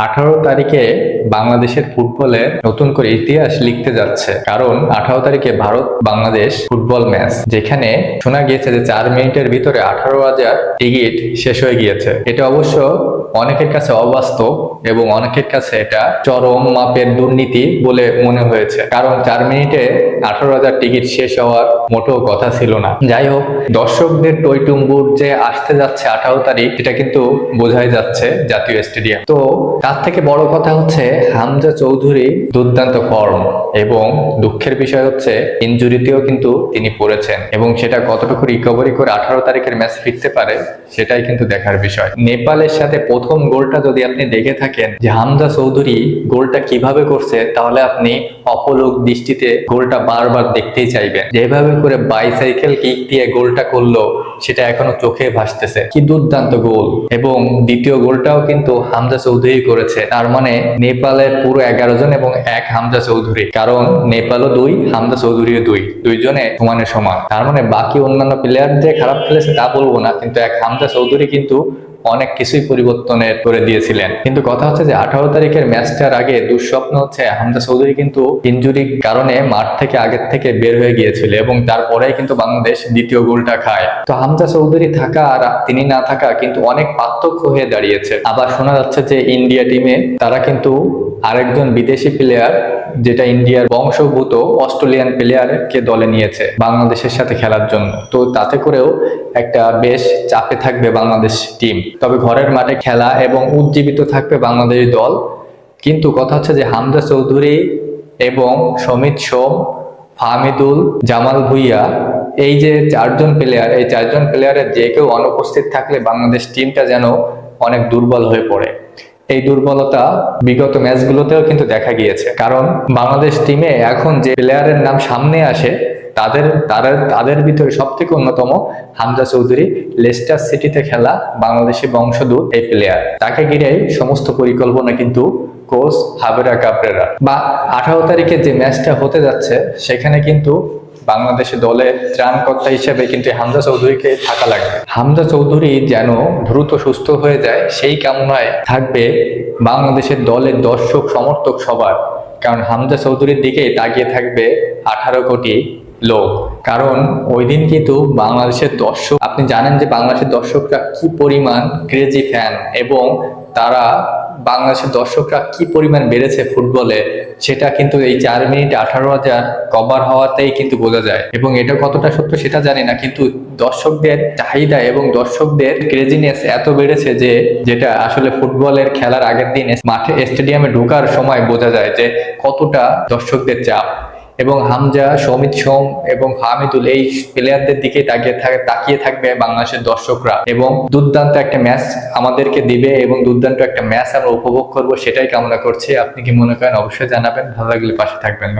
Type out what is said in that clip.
18 তারিখে বাংলাদেশের ফুটবলে নতুন করে ইতিহাস লিখতে যাচ্ছে, কারণ 18 তারিখে ভারত বাংলাদেশ ফুটবল ম্যাচ, যেখানে শোনা গিয়েছে যে 4 মিনিটের ভিতরে 18,000 টিকিট শেষ হয়ে গিয়েছে। এটা অবশ্য অনেকের কাছে অবাস্তব এবং অনেকের কাছে এটা চরম মাপের দুর্নীতি বলে মনে হয়েছে, কারণ 4 মিনিটে 18,000 টিকিট শেষ হওয়ার মোটেও কথা ছিল না। যাই হোক, দর্শকদের টইটুম্বুর যে আসতে যাচ্ছে 18 তারিখ, এটা কিন্তু বোঝাই যাচ্ছে জাতীয় স্টেডিয়াম। তো তার থেকে বড় কথা হচ্ছে হামজা চৌধুরী দুর্দান্ত ফর্ম, এবং দুঃখের বিষয় হচ্ছে ইনজুরিতেও কিন্তু তিনি পড়েছেন, এবং সেটা কতটুকু রিকভারি করে 18 তারিখের ম্যাচ ফিরতে পারে সেটাই কিন্তু দেখার বিষয়। নেপালের সাথে প্রথম গোলটা যদি আপনি দেখে থাকেন যে হামজা চৌধুরী গোলটা কিভাবে করছে, তাহলে আপনি অপলক দৃষ্টিতে গোলটা বারবার দেখতেই চাইবেন। যেভাবে করে বাইসাইকেল কিক দিয়ে গোলটা করলো সেটা এখনো চোখে ভাসতেছে, কি দুর্দান্ত গোল। এবং দ্বিতীয় গোলটাও কিন্তু হামজা চৌধুরী করেছে। তার মানে নেপালের পুরো 11 জন এবং এক হামজা চৌধুরী, কারণ নেপালও 2, হামজা চৌধুরীও 2, দুইজনে সমানে সমান। তার মানে বাকি অন্যান্য প্লেয়ার যে খারাপ খেলেছে তা বলবো না, কিন্তু এক হামজা চৌধুরী কিন্তু অনেক কিছুই পরিবর্তনের করে দিয়েছিলেন। কিন্তু কথা হচ্ছে যে 18 তারিখের ম্যাচটার আগে দুঃস্বপ্ন হচ্ছে হামজা চৌধুরী কিন্তু ইনজুরির কারণে মাঠ থেকে আগের থেকে বের হয়ে গিয়েছিল, এবং তারপরেই কিন্তু বাংলাদেশ দ্বিতীয় গোলটা খায়। তো হামজা চৌধুরী থাকা আর তিনি না থাকা কিন্তু অনেক পার্থক্য হয়ে দাঁড়িয়েছে। আবার শোনা যাচ্ছে যে ইন্ডিয়া টিমে তারা কিন্তু আরেকজন বিদেশি প্লেয়ার, যেটা ইন্ডিয়ার বংশোদ্ভূত অস্ট্রেলিয়ান প্লেয়ারকে দলে নিয়েছে বাংলাদেশের সাথে খেলার জন্য। তো তাতে করেও একটা বেশ চাপে থাকবে বাংলাদেশ টিম। তবে ঘরের মাঠে খেলা এবং উজ্জীবিত থাকবে বাংলাদেশ দল। কিন্তু কথা হচ্ছে যে হামজা চৌধুরী এবং সমিত সোম, ফাহমিদুল, জামাল ভুঁইয়া, এই যে 4 জন প্লেয়ার, এই 4 জন প্লেয়ারের যে কেউ অনুপস্থিত থাকলে বাংলাদেশ টিমটা যেন অনেক দুর্বল হয়ে পড়ে। এই দুর্বলতা বিগত ম্যাচগুলোতেও কিন্তু দেখা গিয়েছে, কারণ বাংলাদেশ টিমে এখন যে প্লেয়ারের নাম সামনে আসে তাদের ভিতরে সব থেকে অন্যতম হামজা চৌধুরী। লেস্টার সিটিতে খেলা বাংলাদেশি বংশোদ্ভূত এই প্লেয়ার, তাকে ঘিরেই সমস্ত পরিকল্পনা কিন্তু কোচ হাবেরা কাবরেরা। বা 18 তারিখে যে ম্যাচটা হতে যাচ্ছে সেখানে কিন্তু বাংলাদেশের দলের ত্রাণকর্তা হিসেবে কিন্তু হামজা চৌধুরীকে থাকা লাগবে। হামজা চৌধুরী যেন দ্রুত সুস্থ হয়ে যায় সেই কামনায় থাকবে বাংলাদেশের দলের দর্শক সমর্থক সবার, কারণ হামজা চৌধুরীর দিকেই তাকিয়ে থাকবে 18 কোটি লোক। কারণ ওই দিন কিন্তু বাংলাদেশের দর্শক, আপনি জানেন যে বাংলাদেশের দর্শকরা কি পরিমাণ ক্রেজি ফ্যান, এবং তারা বাংলাদেশের দর্শকরা কি পরিমাণ বেড়েছে ফুটবলে, সেটা কিন্তু এই 4 মিনিটে 18,000 কভার হওয়াতেই কিন্তু বোঝা যায়। এবং এটা কতটা সত্য সেটা জানি না, কিন্তু দর্শকদের চাহিদা এবং দর্শকদের ক্রেজিনেস এত বেড়েছে যে যেটা আসলে ফুটবলের খেলার আগের দিন মাঠে স্টেডিয়ামে ঢোকার সময় বোঝা যায় যে কতটা দর্শকদের চাপ। এবং হামজা, সমিত সোম এবং ফাহমিদুল, এই প্লেয়ারদের দিকে তাকিয়ে থাকবে বাংলাদেশের দর্শকরা, এবং দুর্দান্ত একটা ম্যাচ আমাদেরকে দিবে, এবং দুর্দান্ত একটা ম্যাচ আমরা উপভোগ করব, সেটাই কামনা করছি। আপনি কি মনে করেন অবশ্যই জানাবেন, ভালো লাগলে পাশে থাকবেন।